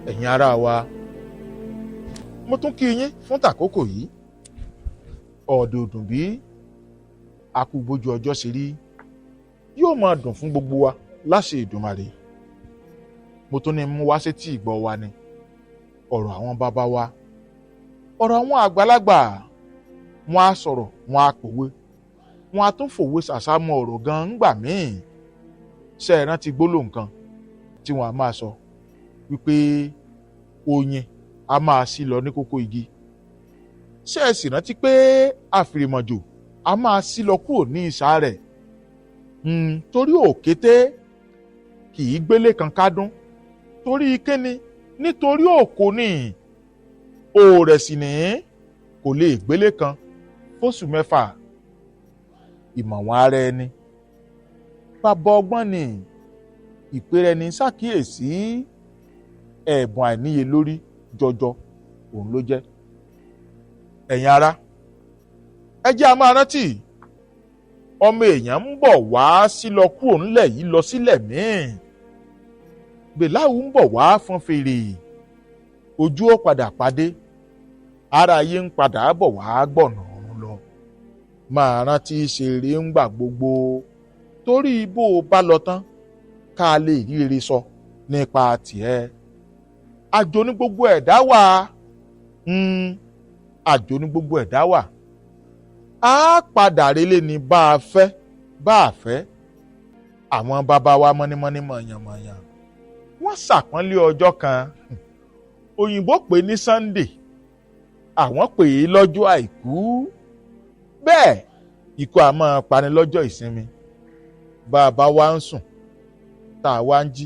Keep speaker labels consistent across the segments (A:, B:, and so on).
A: ẹ̀yin ará wa mo tún kí yín fún tàkókò yìí ọ̀dùndùn bí akúbójú ọjọ́ ṣe rí yóò máa dùn fún gbogbo wa láṣẹ Èdùmàrè. mo tún ní mú wá sétí ìgbọ́ wa ni ọ̀rọ̀ àwọn bàbá wa, ọ̀rọ̀ àwọn àgbàlagbà. Wọ́n á sọ̀rọ̀, wọ́n á pòwe, wọ́n á tún fòwe ṣàṣàmọ̀ ọ̀rọ̀ gan-an ńgbà míì. ṣé ẹ rántí gbólóhùn kan tí wọ́n á máa sọ wípé oyin a máa sí lọ ní kókó igi? ṣé ẹ sì rántí pé àfìrìmọ̀jò a máa sí lọ kúrò ní ìsà rẹ̀? Torí òkété kì í gbélé kan kádún. Torí kíni? Nítorí òkò ni. Òòrẹ̀ sì ní kò lè gbélé kan fóṣù 6. ìmọ̀wọ̀n ara ẹni bàbá ọgbọ́n ni. ìpèrè ẹni ṣàkíyèsí ẹ̀bùn àìníye lórí jọjọ òun ló jẹ́. ẹ̀yin ará, ẹ jẹ́ a máa rántí ọmọ èèyàn ń bọ̀ wá sí lọ kúrò ńlẹ̀ yìí lọ sílẹ̀ míì. Bèláwù ń bọ̀ wá fọn fèrè, ojú ó padà pàdé, ara ayé ń padà bọ̀ wá gbọ̀nà ọ̀run lọ. máa rántí ṣeré ńgbà gbogbo, torí bó o bá lọ tán ká lè rí rere sọ nípa tiẹ̀. àjò ní gbogbo ẹ̀dá wà. àjò ní gbogbo ẹ̀dá wà. a padà relé ni bá a fẹ́ bá a fẹ́. àwọn bàbá wa mọ́nímọ́ní mọ̀yànmọ̀yàn wọ́n ṣàpọ́nlé ọjọ́ kan. òyìnbó pè ní Sunday, àwọn pè é lọ́jọ́ àìkú. bẹ́ẹ̀ ikú a máa pani lọ́jọ́ ìsinmi. bá a bá wá ń sùn tá a wá ń jí,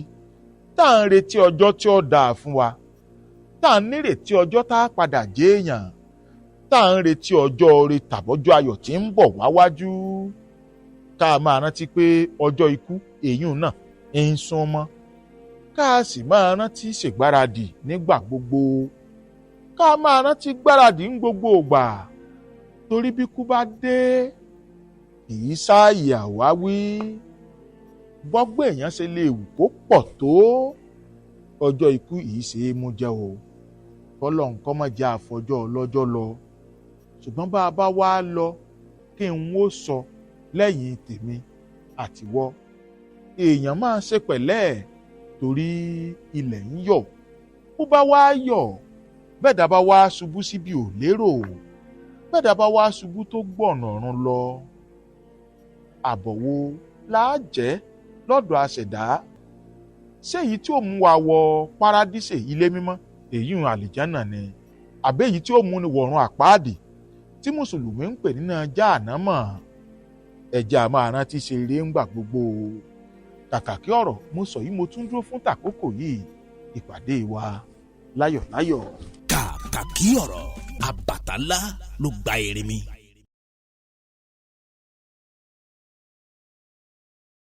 A: tá à ń retí ọjọ́ tí ó dáa fún wa, tá à ń nírètí ọjọ́ tá a padà jẹ́ èèyàn, tá à ń retí ọjọ́ oore tàbọ́jọ́ ayọ̀ tí ń bọ̀ wá wájú. ká a máa rántí pé ọjọ́ ikú èyún náà ń sún mọ́. ká a sì máa rántí ṣègbáradì nígbà gbogbo. ká a máa rántí gbáradì ń gbogbo ìgbà. torí bí kú bá dé kì í sáàyè àwáwí. bọ́gbọ́n èèyàn ṣe lè wù kó pọ̀ tó, ọjọ́ ikú yìí ṣe é mú jẹ́ o. kọ́lọ́hun kó má jẹ́ àfọjọ́ ọlọ́jọ́ lọ. ṣùgbọ́n bá a bá wá lọ, kí n ó sọ lẹ́yìn tèmi àtiwọ́. èèyàn máa ṣe pẹ̀lẹ́, torí ilẹ̀ ń yọ̀. bó bá wá yọ̀, bẹ́ẹ̀dá bá wá ṣubú síbi ò lérò, bẹ́ẹ̀dá bá wá ṣubú tó gbọ̀nà ọ̀run lọ, àbọ̀ wo láá jẹ́ lọ́dọ̀ aṣẹ̀dá? ṣé èyí tí ó mú wa wọ párádísè ilé mímọ́, èyí ń àlìjánà ni? àbí èyí tí ó mú ni wọ̀run àpáàdì tí mùsùlùmí ń pè nínú jáànámọ̀? ẹ̀jẹ̀ a máa rántí ṣe eré ńgbà gbogbo. kàkà kí ọ̀rọ̀ mo sọ yìí mo tún dúró fún tàkókò yìí. ìpàdé wa láyọ̀ láyọ̀.
B: kàkà kí ọ̀rọ̀ àbàtà ńlá ló gba èrè mi.